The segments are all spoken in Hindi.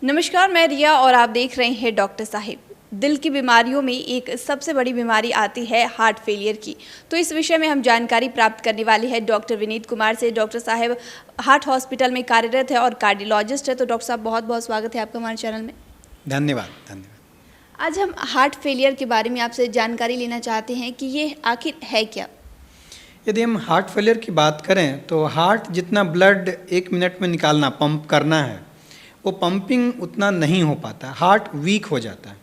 नमस्कार, मैं रिया और आप देख रहे हैं डॉक्टर साहिब। दिल की बीमारियों में एक सबसे बड़ी बीमारी आती है हार्ट फेलियर की। तो इस विषय में हम जानकारी प्राप्त करने वाले हैं डॉक्टर विनीत कुमार से। डॉक्टर साहब हार्ट हॉस्पिटल में कार्यरत है और कार्डियोलॉजिस्ट है। तो डॉक्टर साहब बहुत बहुत स्वागत है आपका हमारे चैनल में। धन्यवाद। आज हम हार्ट फेलियर के बारे में आपसे जानकारी लेना चाहते हैं कि ये आखिर है क्या। यदि हम हार्ट फेलियर की बात करें तो हार्ट जितना ब्लड 1 मिनट में निकालना, पंप करना है, वो पंपिंग उतना नहीं हो पाता, हार्ट वीक हो जाता है।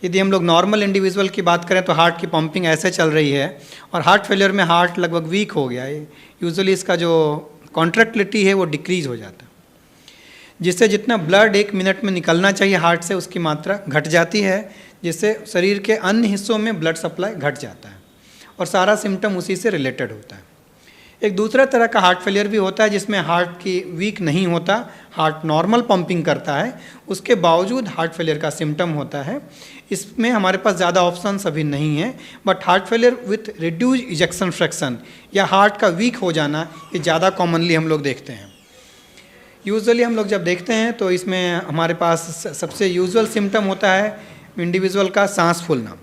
यदि हम लोग नॉर्मल इंडिविजुअल की बात करें तो हार्ट की पंपिंग ऐसे चल रही है और हार्ट फेलियर में हार्ट लगभग वीक हो गया है। यूजुअली इसका जो कॉन्ट्रैक्टिलिटी है वो डिक्रीज हो जाता है, जिससे जितना ब्लड 1 मिनट में निकलना चाहिए हार्ट से उसकी मात्रा घट जाती है, जिससे शरीर के अन्य हिस्सों में ब्लड सप्लाई घट जाता है और सारा सिम्टम उसी से रिलेटेड होता है। एक दूसरा तरह का हार्ट फेलियर भी होता है जिसमें हार्ट की वीक नहीं होता, हार्ट नॉर्मल पंपिंग करता है, उसके बावजूद हार्ट फेलियर का सिम्टम होता है। इसमें हमारे पास ज़्यादा ऑप्शंस अभी नहीं है, but heart failure with reduce ejection fraction या हार्ट का वीक हो जाना, ये ज़्यादा कॉमनली हम लोग देखते हैं। यूजुअली हम लोग जब देखते हैं तो इसमें हमारे पास सबसे यूजुअल सिम्टम होता है इंडिविजुअल का सांस फूलना।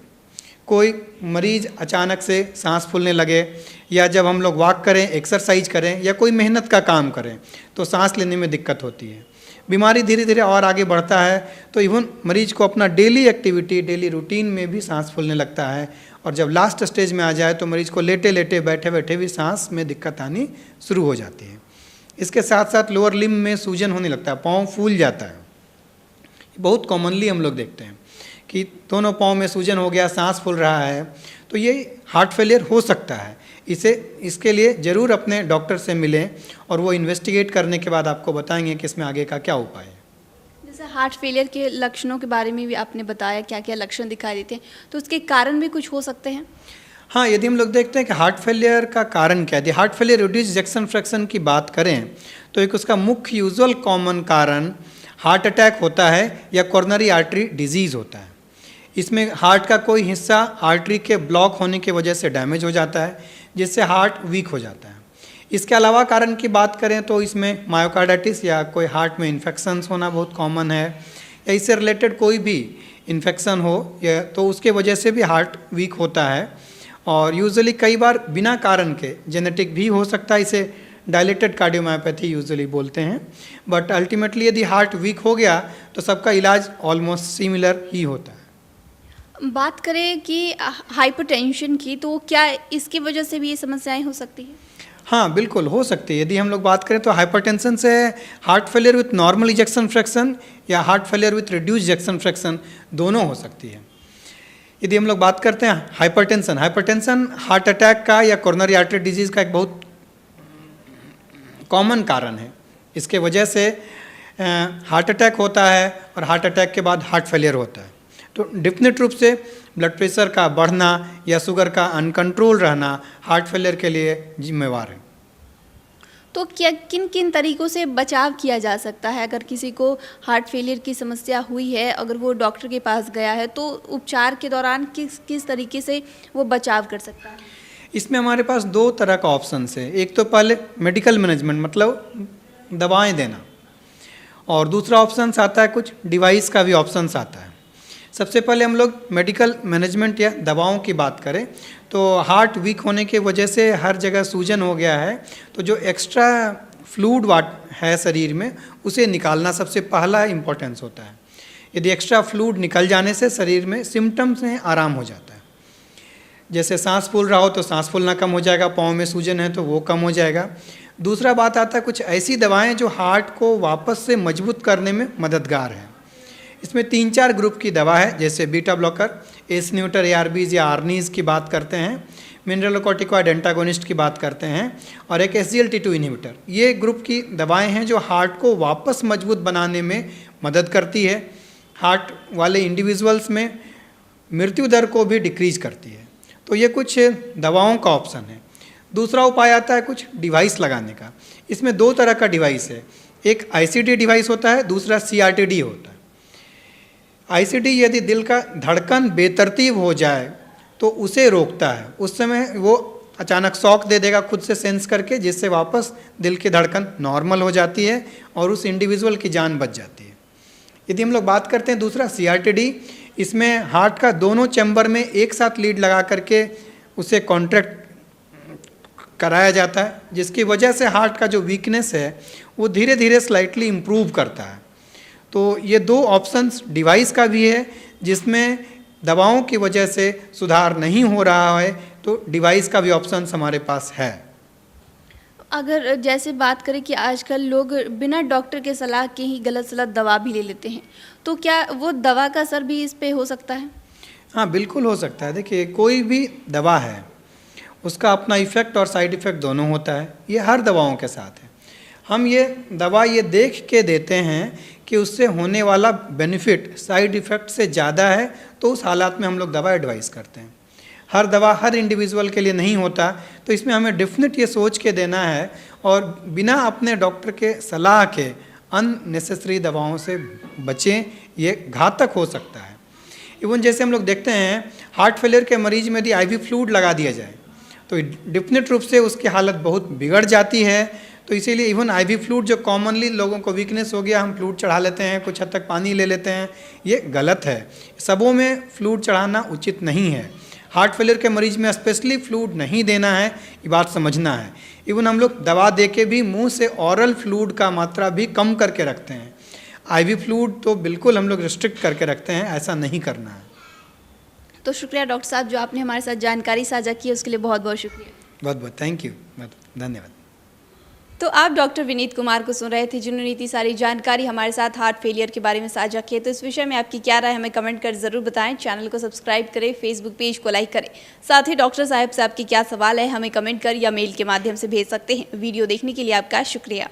कोई मरीज अचानक से सांस फूलने लगे, या जब हम लोग वॉक करें, एक्सरसाइज करें या कोई मेहनत का काम करें तो सांस लेने में दिक्कत होती है। बीमारी धीरे धीरे और आगे बढ़ता है तो इवन मरीज को अपना डेली एक्टिविटी, डेली रूटीन में भी सांस फूलने लगता है, और जब लास्ट स्टेज में आ जाए तो मरीज को लेटे लेटे, बैठे बैठे भी सांस में दिक्कत आनी शुरू हो जाती है। इसके साथ साथ लोअर लिम्ब में सूजन होने लगता है, पाँव फूल जाता है। बहुत कॉमनली हम लोग देखते हैं कि दोनों पाँव में सूजन हो गया, सांस फूल रहा है, तो ये हार्ट फेलियर हो सकता है। इसके लिए ज़रूर अपने डॉक्टर से मिलें और वो इन्वेस्टिगेट करने के बाद आपको बताएंगे कि इसमें आगे का क्या उपाय है। जैसे हार्ट फेलियर के लक्षणों के बारे में भी आपने बताया, क्या क्या लक्षण दिखाई देते हैं, तो उसके कारण भी कुछ हो सकते हैं। हाँ, यदि हम लोग देखते हैं कि हार्ट फेलियर का कारण क्या है, यदि heart failure reduce ejection fraction की बात करें तो एक उसका मुख्य यूजुअल कॉमन कारण हार्ट अटैक होता है या कोरोनरी आर्टरी डिजीज़ होता है। इसमें हार्ट का कोई हिस्सा आर्टरी के ब्लॉक होने की वजह से डैमेज हो जाता है, जिससे हार्ट वीक हो जाता है। इसके अलावा कारण की बात करें तो इसमें मायोकार्डाइटिस या कोई हार्ट में इन्फेक्शंस होना बहुत कॉमन है, या इससे रिलेटेड कोई भी इन्फेक्शन हो या तो उसके वजह से भी हार्ट वीक होता है। और यूजुअली कई बार बिना कारण के जेनेटिक भी हो सकता है, इसे डायलेटेड कार्डियोमायोपैथी यूजुअली बोलते हैं। बट अल्टीमेटली यदि हार्ट वीक हो गया तो सबका इलाज ऑलमोस्ट सिमिलर ही होता है। बात करें कि हाइपरटेंशन की, तो क्या इसकी वजह से भी ये समस्याएं हो सकती हैं। हाँ, बिल्कुल हो सकती है। यदि हम लोग बात करें तो हाइपरटेंशन से heart failure with normal ejection fraction या heart failure with reduce ejection fraction दोनों हो सकती है। यदि हम लोग बात करते हैं हाइपरटेंशन हार्ट अटैक का या कोरोनरी आर्टरी डिजीज़ का एक बहुत कॉमन कारण है। इसके वजह से हार्ट अटैक होता है और हार्ट अटैक के बाद हार्ट फेलियर होता है। तो डेफिनेट रूप से ब्लड प्रेशर का बढ़ना या शुगर का अनकंट्रोल रहना हार्ट फेलियर के लिए जिम्मेवार है। तो क्या किन किन तरीक़ों से बचाव किया जा सकता है, अगर किसी को हार्ट फेलियर की समस्या हुई है, अगर वो डॉक्टर के पास गया है, तो उपचार के दौरान किस तरीके से वो बचाव कर सकता है। इसमें हमारे पास 2 तरह का ऑप्शन है। एक तो पहले मेडिकल मैनेजमेंट, मतलब दवाएं देना, और दूसरा ऑप्शन आता है कुछ डिवाइस का भी ऑप्शन आता है। सबसे पहले हम लोग मेडिकल मैनेजमेंट या दवाओं की बात करें तो हार्ट वीक होने की वजह से हर जगह सूजन हो गया है, तो जो एक्स्ट्रा फ्लूइड है शरीर में उसे निकालना सबसे पहला इम्पोर्टेंस होता है। यदि एक्स्ट्रा फ्लूइड निकल जाने से शरीर में सिम्टम्स में आराम हो जाता है। जैसे सांस फूल रहा हो तो सांस फूलना कम हो जाएगा, पाँव में सूजन है तो वो कम हो जाएगा। दूसरा बात आता है कुछ ऐसी दवाएँ जो हार्ट को वापस से मजबूत करने में मददगार हैं। इसमें 3-4 ग्रुप की दवा है, जैसे beta blocker, S neuter, ARBs या आर्नीज की बात करते हैं, मिनरलोकॉर्टिकॉइड एंटागोनिस्ट की बात करते हैं, और एक SGLT2 इनहिबिटर। ये ग्रुप की दवाएं हैं जो हार्ट को वापस मजबूत बनाने में मदद करती है। हार्ट वाले इंडिविजुअल्स में मृत्यु दर को भी डिक्रीज करती है। तो ये कुछ दवाओं का ऑप्शन है। दूसरा उपाय आता है कुछ डिवाइस लगाने का। इसमें 2 तरह का डिवाइस है, एक ICD डिवाइस होता है, दूसरा CRTD होता है। ICD यदि दिल का धड़कन बेतरतीब हो जाए तो उसे रोकता है, उस समय वो अचानक शॉक दे देगा खुद से सेंस करके, जिससे वापस दिल की धड़कन नॉर्मल हो जाती है और उस इंडिविजुअल की जान बच जाती है। यदि हम लोग बात करते हैं दूसरा CRTD, इसमें हार्ट का दोनों चैम्बर में एक साथ लीड लगा करके उसे कॉन्ट्रैक्ट कराया जाता है, जिसकी वजह से हार्ट का जो वीकनेस है वो धीरे धीरे स्लाइटली इम्प्रूव करता है। तो ये दो ऑप्शंस डिवाइस का भी है, जिसमें दवाओं की वजह से सुधार नहीं हो रहा है तो डिवाइस का भी ऑप्शन हमारे पास है। अगर जैसे बात करें कि आजकल लोग बिना डॉक्टर के सलाह के ही गलत सलत दवा भी ले लेते हैं, तो क्या वो दवा का असर भी इस पे हो सकता है? हाँ, बिल्कुल हो सकता है। देखिए, कोई भी दवा है उसका अपना इफ़ेक्ट और साइड इफ़ेक्ट दोनों होता है, ये हर दवाओं के साथ है। हम ये दवा ये देख के देते हैं कि उससे होने वाला बेनिफिट साइड इफ़ेक्ट से ज़्यादा है, तो उस हालात में हम लोग दवा एडवाइस करते हैं। हर दवा हर इंडिविजुअल के लिए नहीं होता, तो इसमें हमें डेफिनेट ये सोच के देना है और बिना अपने डॉक्टर के सलाह के अननेसेसरी दवाओं से बचें, ये घातक हो सकता है। इवन जैसे हम लोग देखते हैं हार्ट फेलियर के मरीज में यदि IV फ्लूइड लगा दिया जाए तो डेफिनेट रूप से उसकी हालत बहुत बिगड़ जाती है। तो इसीलिए इवन IV फ्लूइड जो कॉमनली लोगों को वीकनेस हो गया, हम फ्लूइड चढ़ा लेते हैं, कुछ हद तक पानी ले लेते हैं, ये गलत है। सबों में फ्लूइड चढ़ाना उचित नहीं है। हार्ट फेलियर के मरीज में स्पेशली फ्लूइड नहीं देना है, ये बात समझना है। इवन हम लोग दवा दे के भी मुंह से ऑरल फ्लूइड का मात्रा भी कम करके रखते हैं। IV फ्लूइड तो बिल्कुल हम लोग रिस्ट्रिक्ट करके रखते हैं, ऐसा नहीं करना है। तो शुक्रिया डॉक्टर साहब, जो आपने हमारे साथ जानकारी साझा की उसके लिए बहुत बहुत शुक्रिया। बहुत बहुत थैंक यू, धन्यवाद। तो आप डॉक्टर विनीत कुमार को सुन रहे थे, जिन्होंने इतनी सारी जानकारी हमारे साथ हार्ट फेलियर के बारे में साझा की। तो इस विषय में आपकी क्या राय, हमें कमेंट कर ज़रूर बताएं। चैनल को सब्सक्राइब करें, फेसबुक पेज को लाइक करें। साथ ही डॉक्टर साहब से आपकी क्या सवाल है, हमें कमेंट कर या मेल के माध्यम से भेज सकते हैं। वीडियो देखने के लिए आपका शुक्रिया।